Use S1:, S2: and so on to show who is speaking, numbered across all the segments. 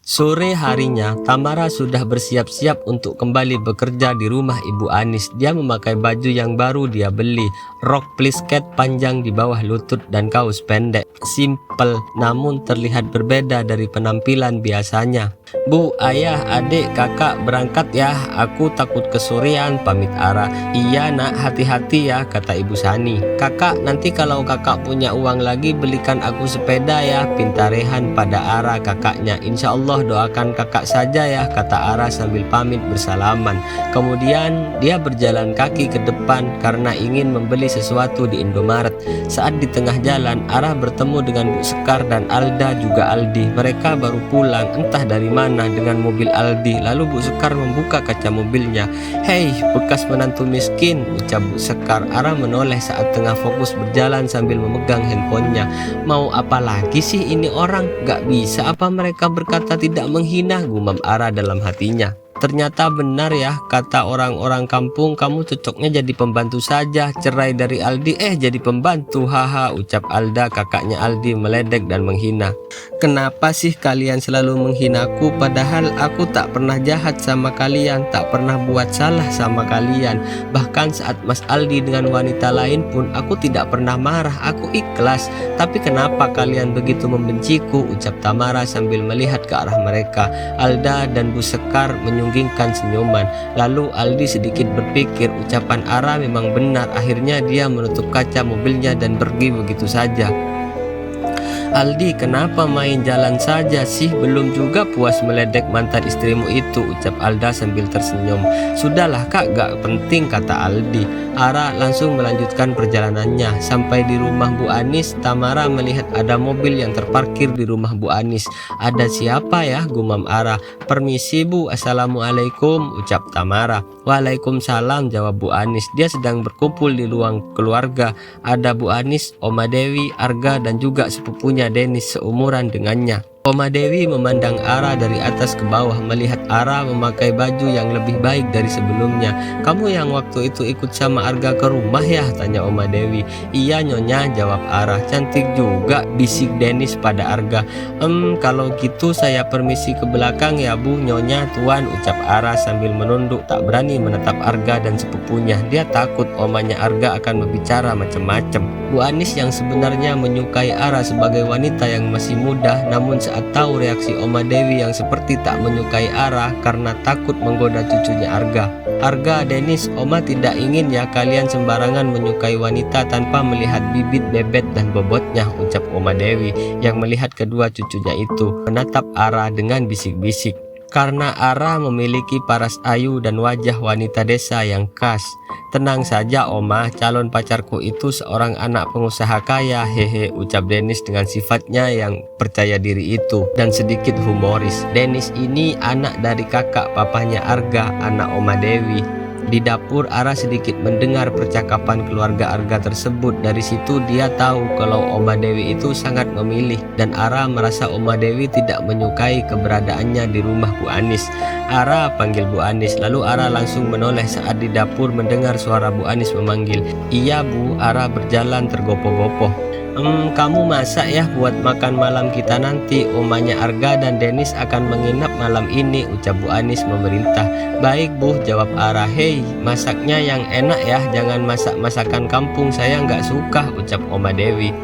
S1: Sore harinya, Tamara sudah bersiap-siap untuk kembali bekerja di rumah Ibu Anis. Dia memakai baju yang baru dia beli, rok plisket panjang di bawah lutut dan kaos pendek. Simple, namun terlihat berbeda dari penampilan biasanya. "Bu, ayah, adik, kakak berangkat ya. Aku takut kesorean," pamit Ara. "Iya nak, hati-hati ya," kata Ibu Sani. "Kakak, nanti kalau kakak punya uang lagi belikan aku sepeda ya," pinta Rehan pada Ara kakaknya. "Insya Allah doakan kakak saja ya," kata Ara sambil pamit bersalaman. Kemudian dia berjalan kaki ke depan karena ingin membeli sesuatu di Indomaret. Saat di tengah jalan, Ara bertemu dengan Bu Sekar dan Alda juga Aldi. Mereka baru pulang entah dari mana dengan mobil Aldi. Lalu Bu Sekar membuka kaca mobilnya. "Hei, bekas menantu miskin," ucap Bu Sekar. Ara menoleh saat tengah fokus berjalan sambil memegang handphonenya. "Mau apa lagi sih ini orang? Gak bisa apa mereka berkata tidak menghina," gumam Ara dalam hatinya. "Ternyata benar ya kata orang-orang kampung, kamu cocoknya jadi pembantu saja. Cerai dari Aldi jadi pembantu, haha," ucap Alda kakaknya Aldi meledek dan menghina. "Kenapa sih kalian selalu menghinaku padahal aku tak pernah jahat sama kalian, tak pernah buat salah sama kalian. Bahkan saat Mas Aldi dengan wanita lain pun aku tidak pernah marah, aku ikhlas. Tapi kenapa kalian begitu membenciku?" ucap Tamara sambil melihat ke arah mereka. Alda dan Bu Sekar menyunggingkan senyuman. Lalu Aldi sedikit berpikir ucapan Ara memang benar. Akhirnya dia menutup kaca mobilnya dan pergi begitu saja. "Aldi, kenapa main jalan saja sih? Belum juga puas meledek mantan istrimu itu," ucap Alda sambil tersenyum. "Sudahlah kak, gak penting," kata Aldi. Ara langsung melanjutkan perjalanannya. Sampai di rumah Bu Anis, Tamara melihat ada mobil yang terparkir di rumah Bu Anis. "Ada siapa ya?" gumam Ara. "Permisi Bu, assalamualaikum," ucap Tamara. "Waalaikumsalam," jawab Bu Anis. Dia sedang berkumpul di ruang keluarga. Ada Bu Anis, Oma Dewi, Arga, dan juga sepupunya Denis seumuran dengannya. Oma Dewi memandang Ara dari atas ke bawah, melihat Ara memakai baju yang lebih baik dari sebelumnya. "Kamu yang waktu itu ikut sama Arga ke rumah ya?" tanya Oma Dewi. "Iya Nyonya," jawab Ara. "Cantik juga," bisik Denis pada Arga. Kalau gitu saya permisi ke belakang ya Bu." "Nyonya Tuan," ucap Ara sambil menunduk, tak berani menatap Arga dan sepupunya. Dia takut omanya Arga akan berbicara macam-macam. Bu Anis yang sebenarnya menyukai Ara sebagai wanita yang masih muda, namun saat tahu reaksi Oma Dewi yang seperti tak menyukai Ara karena takut menggoda cucunya Arga. "Arga, Denis, Oma tidak ingin ya kalian sembarangan menyukai wanita tanpa melihat bibit, bebet, dan bobotnya," ucap Oma Dewi yang melihat kedua cucunya itu menatap Ara dengan bisik-bisik. Karena Ara memiliki paras ayu dan wajah wanita desa yang khas. "Tenang saja Oma, calon pacarku itu seorang anak pengusaha kaya, hehe," ucap Denis dengan sifatnya yang percaya diri itu dan sedikit humoris. Denis ini anak dari kakak papahnya Arga, anak Oma Dewi. Di dapur, Ara sedikit mendengar percakapan keluarga Arga tersebut. Dari situ dia tahu kalau Oma Dewi itu sangat memilih, dan Ara merasa Oma Dewi tidak menyukai keberadaannya di rumah Bu Anis. "Ara," panggil Bu Anis. Lalu Ara langsung menoleh saat di dapur mendengar suara Bu Anis memanggil. "Iya Bu." Ara berjalan tergopoh-gopoh. Kamu masak ya buat makan malam kita nanti. Omanya Arga dan Denis akan menginap malam ini," ucap Bu Anis memerintah. "Baik Bu," jawab Ara. "Hei, masaknya yang enak ya, jangan masak masakan kampung, saya nggak suka," ucap Oma Dewi.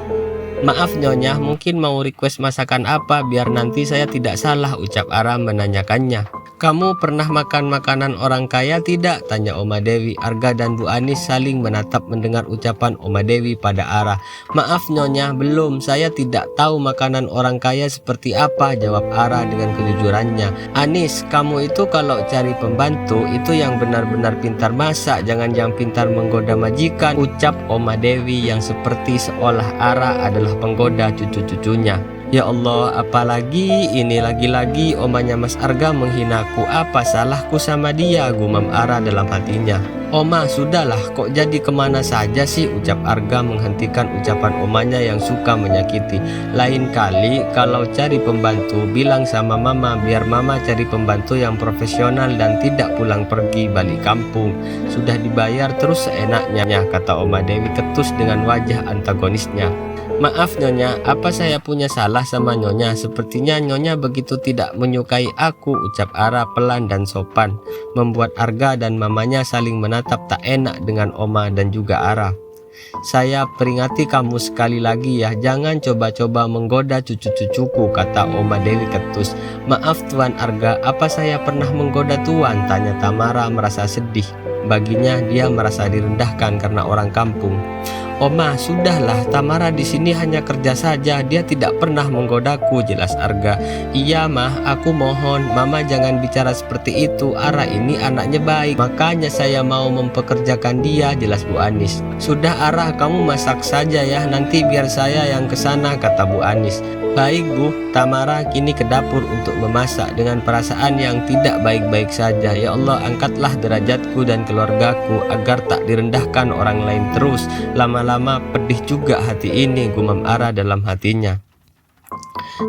S1: "Maaf Nyonya, mungkin mau request masakan apa biar nanti saya tidak salah," ucap Ara menanyakannya. "Kamu pernah makan makanan orang kaya tidak?" tanya Oma Dewi. Arga dan Bu Anis saling menatap mendengar ucapan Oma Dewi pada Ara. "Maaf Nyonya, belum. Saya tidak tahu makanan orang kaya seperti apa," jawab Ara dengan kejujurannya. "Anis, kamu itu kalau cari pembantu itu yang benar-benar pintar masak, jangan yang pintar menggoda majikan," ucap Oma Dewi yang seperti seolah Ara adalah penggoda cucu-cucunya. "Ya Allah, apalagi ini lagi-lagi omanya Mas Arga menghinaku. Apa salahku sama dia?" gumam Ara dalam hatinya. "Oma, sudahlah, kok jadi kemana saja sih?" ucap Arga menghentikan ucapan omanya yang suka menyakiti. "Lain kali kalau cari pembantu bilang sama mama biar mama cari pembantu yang profesional dan tidak pulang pergi balik kampung. Sudah dibayar terus seenaknya," kata Oma Dewi ketus dengan wajah antagonisnya. Maaf Nyonya, apa saya punya salah sama Nyonya? Sepertinya Nyonya begitu tidak menyukai aku, ucap Ara pelan dan sopan, membuat Arga dan mamanya saling menatap tak enak dengan Oma dan juga Ara. Saya peringati kamu sekali lagi ya, jangan coba-coba menggoda cucu-cucuku, kata Oma Dewi ketus. Maaf Tuan Arga, apa saya pernah menggoda Tuan? Tanya Tamara merasa sedih. Baginya dia merasa direndahkan karena orang kampung. Oma, sudahlah, Tamara di sini hanya kerja saja, dia tidak pernah menggodaku, jelas Arga. Iya mah, aku mohon, Mama jangan bicara seperti itu, Ara ini anaknya baik, makanya saya mau mempekerjakan dia, jelas Bu Anis. Sudah Ara, kamu masak saja ya, nanti biar saya yang kesana, kata Bu Anis. Baik Bu, Tamara kini ke dapur untuk memasak dengan perasaan yang tidak baik-baik saja. Ya Allah, angkatlah derajatku dan keluargaku agar tak direndahkan orang lain terus. Lama-lama pedih juga hati ini, gumam Ara dalam hatinya.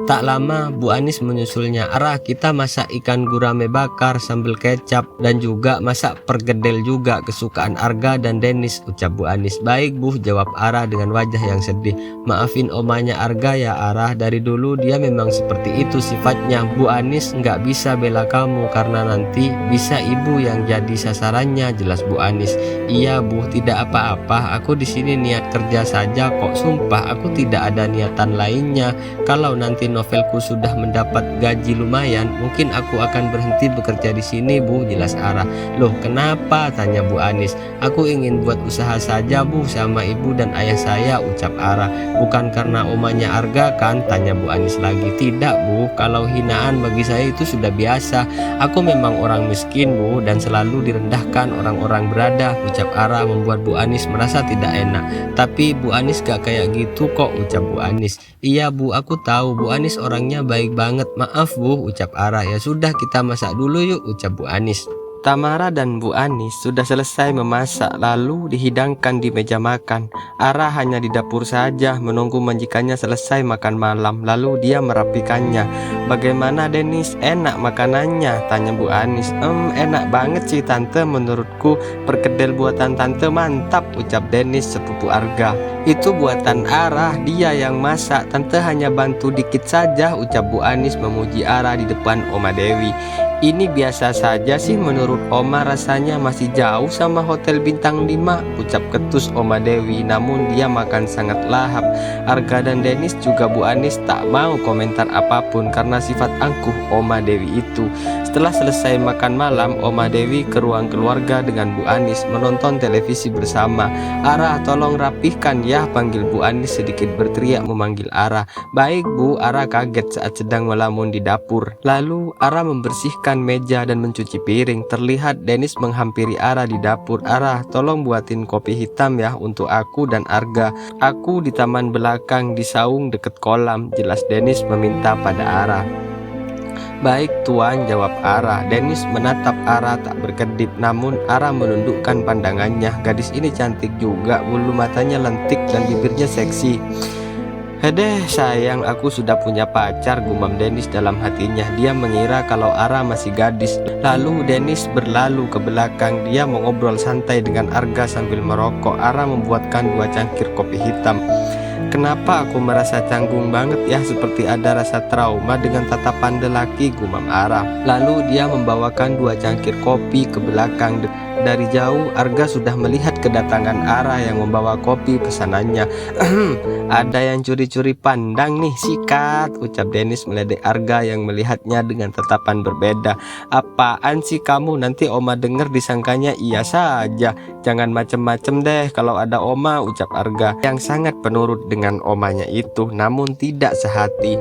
S1: Tak lama Bu Anis menyusulnya. Ara, kita masak ikan gurame bakar sambal kecap dan juga masak pergedel juga kesukaan Arga dan Denis, ucap Bu Anis. Baik Bu, jawab Ara dengan wajah yang sedih. Maafin omanya Arga ya Ara, dari dulu dia memang seperti itu sifatnya. Bu Anis nggak bisa bela kamu karena nanti bisa ibu yang jadi sasarannya, jelas Bu Anis. Iya Bu, tidak apa-apa, aku di sini niat kerja saja kok, sumpah aku tidak ada niatan lainnya. Kalau nanti novelku sudah mendapat gaji lumayan, mungkin aku akan berhenti bekerja di sini Bu, jelas Ara. Loh kenapa? Tanya Bu Anis. Aku ingin buat usaha saja Bu sama ibu dan ayah saya, ucap Ara. Bukan karena omanya Arga kan? Tanya Bu Anis lagi. Tidak Bu, kalau hinaan bagi saya itu sudah biasa. Aku memang orang miskin Bu dan selalu direndahkan orang-orang berada, ucap Ara membuat Bu Anis merasa tidak enak. Tapi Bu Anis gak kayak gitu kok, ucap Bu Anis. Iya Bu, aku tahu Bu Anis orangnya baik banget. Maaf Bu, ucap Ara. Ya sudah kita masak dulu yuk, ucap Bu Anis. Tamara dan Bu Anis sudah selesai memasak lalu dihidangkan di meja makan. Ara hanya di dapur saja menunggu majikannya selesai makan malam, lalu dia merapikannya. Bagaimana Denis, enak makanannya? Tanya Bu Anis. Enak banget sih Tante, menurutku perkedel buatan Tante mantap, ucap Denis sepupu Arga. Itu buatan Ara, dia yang masak, Tante hanya bantu dikit saja, ucap Bu Anis memuji Ara di depan Oma Dewi. Ini biasa saja sih menurut Oma, rasanya masih jauh sama hotel bintang 5, ucap ketus Oma Dewi, namun dia makan sangat lahap. Arga dan Denis juga Bu Anis tak mau komentar apapun karena sifat angkuh Oma Dewi itu. Setelah selesai makan malam, Oma Dewi ke ruang keluarga dengan Bu Anis menonton televisi bersama. Ara, tolong rapihkan ya, panggil Bu Anis sedikit berteriak memanggil Ara. Baik Bu, Ara kaget saat sedang melamun di dapur. Lalu Ara membersihkan meja dan mencuci piring. Terlihat Denis menghampiri Ara di dapur. Ara, tolong buatin kopi hitam ya untuk aku dan Arga. Aku di taman belakang di saung deket kolam, jelas Denis meminta pada Ara. Baik Tuan, jawab Ara. Denis menatap Ara tak berkedip, namun Ara menundukkan pandangannya. Gadis ini cantik juga, bulu matanya lentik dan bibirnya seksi. Hedeh sayang, aku sudah punya pacar, gumam Denis dalam hatinya. Dia mengira kalau Ara masih gadis. Lalu Denis berlalu ke belakang. Dia mengobrol santai dengan Arga sambil merokok. Ara membuatkan 2 cangkir kopi hitam. Kenapa aku merasa canggung banget ya, seperti ada rasa trauma dengan tatapan lelaki, gumam Ara. Lalu dia membawakan 2 cangkir kopi ke belakang. Dari jauh Arga sudah melihat kedatangan Ara yang membawa kopi pesanannya. Ada yang curi-curi pandang nih, sikat, ucap Denis meledek Arga yang melihatnya dengan tatapan berbeda. Apaan sih kamu, nanti Oma denger disangkanya iya saja. Jangan macem-macem deh kalau ada Oma, ucap Arga yang sangat penurut dengan omanya itu, namun tidak sehati.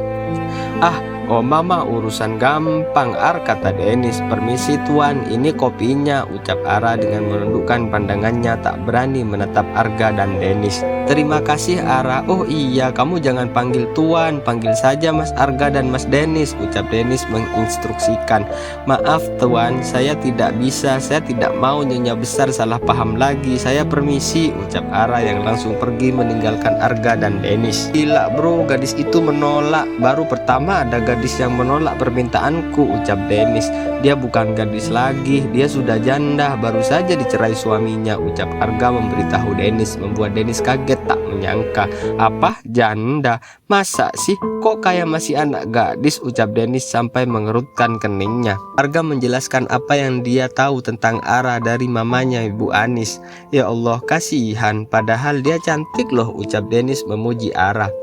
S1: Ah, Oma mah urusan gampang Ar, kata Denis. Permisi Tuan, ini kopinya, ucap Ara dengan menundukkan pandangannya tak berani menatap Arga dan Denis. Terima kasih Ara. Oh iya, kamu jangan panggil Tuan, panggil saja Mas Arga dan Mas Denis, ucap Denis menginstruksikan. Maaf Tuan, saya tidak bisa, saya tidak mau Nyonya besar salah paham lagi. Saya permisi, ucap Ara yang langsung pergi meninggalkan Arga dan Denis. Gila bro, gadis itu menolak. Baru pertama ada gadis gadis yang menolak permintaanku, ucap Dennis. Dia bukan gadis lagi, dia sudah janda, baru saja dicerai suaminya, ucap Arga memberitahu Dennis, membuat Dennis kaget tak menyangka. Apa? Janda? Masa sih? Kok kayak masih anak gadis, ucap Dennis sampai mengerutkan keningnya. Arga menjelaskan apa yang dia tahu tentang Ara dari mamanya Ibu Anis. Ya Allah, kasihan, padahal dia cantik loh, ucap Dennis memuji Ara.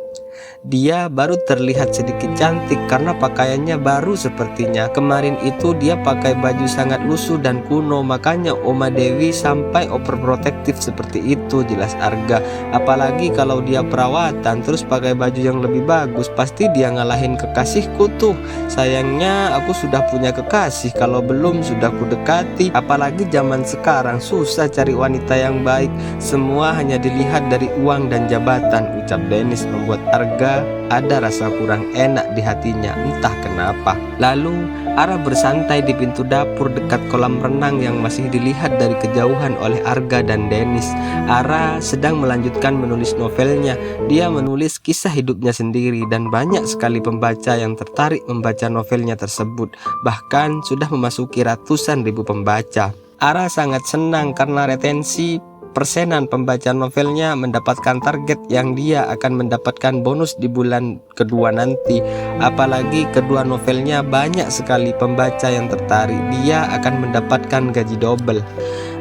S1: Dia baru terlihat sedikit cantik karena pakaiannya baru sepertinya. Kemarin itu dia pakai baju sangat lusuh dan kuno, makanya Oma Dewi sampai overprotective seperti itu, jelas Arga. Apalagi kalau dia perawatan terus pakai baju yang lebih bagus, pasti dia ngalahin kekasihku tuh. Sayangnya aku sudah punya kekasih, kalau belum sudah kudekati. Apalagi zaman sekarang susah cari wanita yang baik, semua hanya dilihat dari uang dan jabatan, ucap Dennis, membuat Arga ada rasa kurang enak di hatinya, entah kenapa. Lalu Ara bersantai di pintu dapur dekat kolam renang yang masih dilihat dari kejauhan oleh Arga dan Dennis. Ara sedang melanjutkan menulis novelnya. Dia menulis kisah hidupnya sendiri dan banyak sekali pembaca yang tertarik membaca novelnya tersebut. Bahkan sudah memasuki ratusan ribu pembaca. Ara sangat senang karena retensi persenan pembaca novelnya mendapatkan target yang dia akan mendapatkan bonus di bulan kedua nanti. Apalagi kedua novelnya banyak sekali pembaca yang tertarik, dia akan mendapatkan gaji double.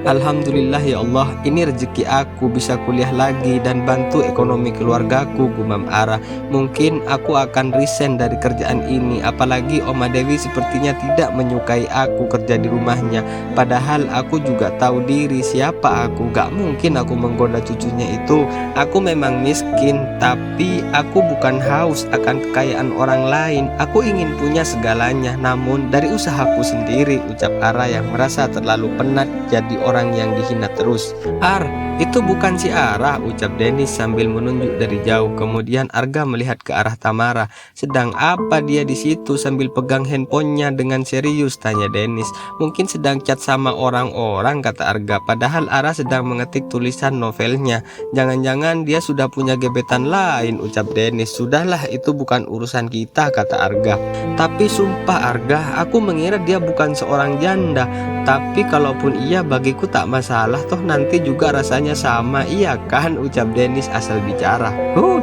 S1: Alhamdulillah ya Allah, ini rezeki aku bisa kuliah lagi dan bantu ekonomi keluargaku, gumam Ara. Mungkin aku akan resign dari kerjaan ini, apalagi Oma Dewi sepertinya tidak menyukai aku kerja di rumahnya. Padahal aku juga tahu diri siapa aku, gak mungkin aku menggoda cucunya itu. Aku memang miskin, tapi aku bukan haus akan kekayaan orang lain. Aku ingin punya segalanya, namun dari usahaku sendiri, ucap Ara yang merasa terlalu penat jadi orang yang dihina terus. Ar, itu bukan si Ara, ucap Dennis sambil menunjuk dari jauh. Kemudian Arga melihat ke arah Tamara. Sedang apa dia di situ sambil pegang handphonenya dengan serius, tanya Dennis. Mungkin sedang chat sama orang-orang, kata Arga. Padahal Ara sedang mengetik tulisan novelnya. Jangan-jangan dia sudah punya gebetan lain, ucap Dennis. Sudahlah, itu bukan urusan kita, kata Arga. Tapi sumpah Arga, aku mengira dia bukan seorang janda. Tapi kalaupun iya bagiku tak masalah, toh nanti juga rasanya sama, iya kan, ucap Dennis asal bicara.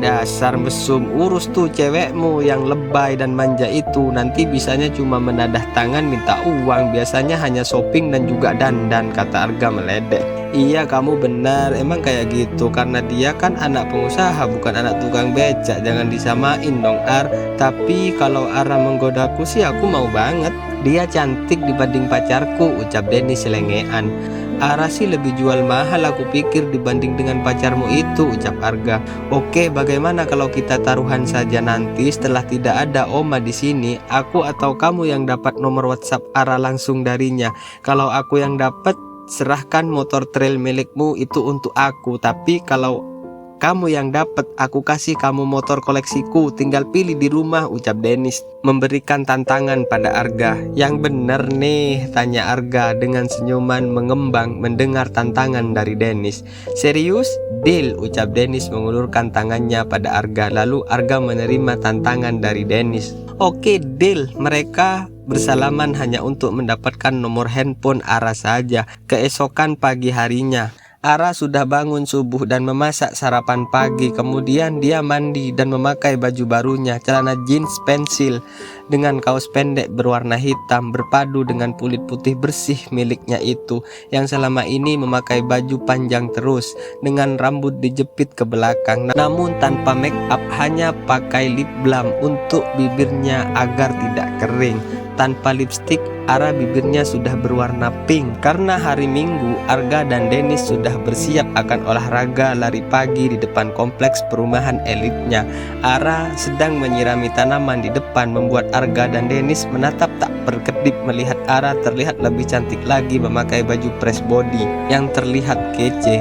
S1: Dasar mesum, urus tuh cewekmu yang lebay dan manja itu. Nanti bisanya cuma menadah tangan minta uang, biasanya hanya shopping dan juga dandan, kata Arga meledek. Iya kamu benar, emang kayak gitu, karena dia kan anak pengusaha bukan anak tukang becak. Jangan disamain dong Ar. Tapi kalau Ara menggodaku sih aku mau banget. Dia cantik dibanding pacarku, ucap Dennis selengean. Ara sih lebih jual mahal aku pikir dibanding dengan pacarmu itu, ucap Arga. Oke, bagaimana kalau kita taruhan saja nanti setelah tidak ada Oma di sini, aku atau kamu yang dapat nomor WhatsApp Ara langsung darinya. Kalau aku yang dapat, serahkan motor trail milikmu itu untuk aku. Tapi kalau kamu yang dapat, aku kasih kamu motor koleksiku, tinggal pilih di rumah, ucap Dennis memberikan tantangan pada Arga. Yang bener nih, tanya Arga dengan senyuman mengembang mendengar tantangan dari Dennis. Serius? Deal, ucap Dennis mengulurkan tangannya pada Arga. Lalu Arga menerima tantangan dari Dennis. Oke, deal. Mereka bersalaman hanya untuk mendapatkan nomor handphone Ara saja. Keesokan pagi harinya, Ara sudah bangun subuh dan memasak sarapan pagi. Kemudian dia mandi dan memakai baju barunya, celana jeans pensil dengan kaos pendek berwarna hitam berpadu dengan kulit putih bersih miliknya itu, yang selama ini memakai baju panjang terus dengan rambut dijepit ke belakang, namun tanpa make up, hanya pakai lip balm untuk bibirnya agar tidak kering. Tanpa lipstik, Ara bibirnya sudah berwarna pink. Karena hari Minggu, Arga dan Dennis sudah bersiap akan olahraga lari pagi di depan kompleks perumahan elitnya. Ara sedang menyirami tanaman di depan, membuat Arga dan Dennis menatap tak berkedip melihat Ara terlihat lebih cantik lagi memakai baju press body yang terlihat kece.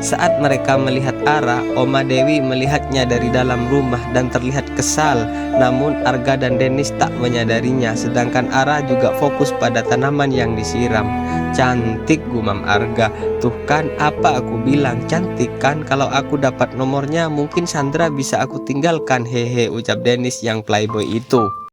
S1: Saat mereka melihat Ara, Oma Dewi melihatnya dari dalam rumah dan terlihat kesal. Namun Arga dan Dennis tak menyadarinya, sedangkan Ara juga fokus pada tanaman yang disiram. "Cantik," gumam Arga. "Tuh kan apa aku bilang, cantik kan? Kalau aku dapat nomornya mungkin Sandra bisa aku tinggalkan." "Hehe," ucap Dennis yang playboy itu.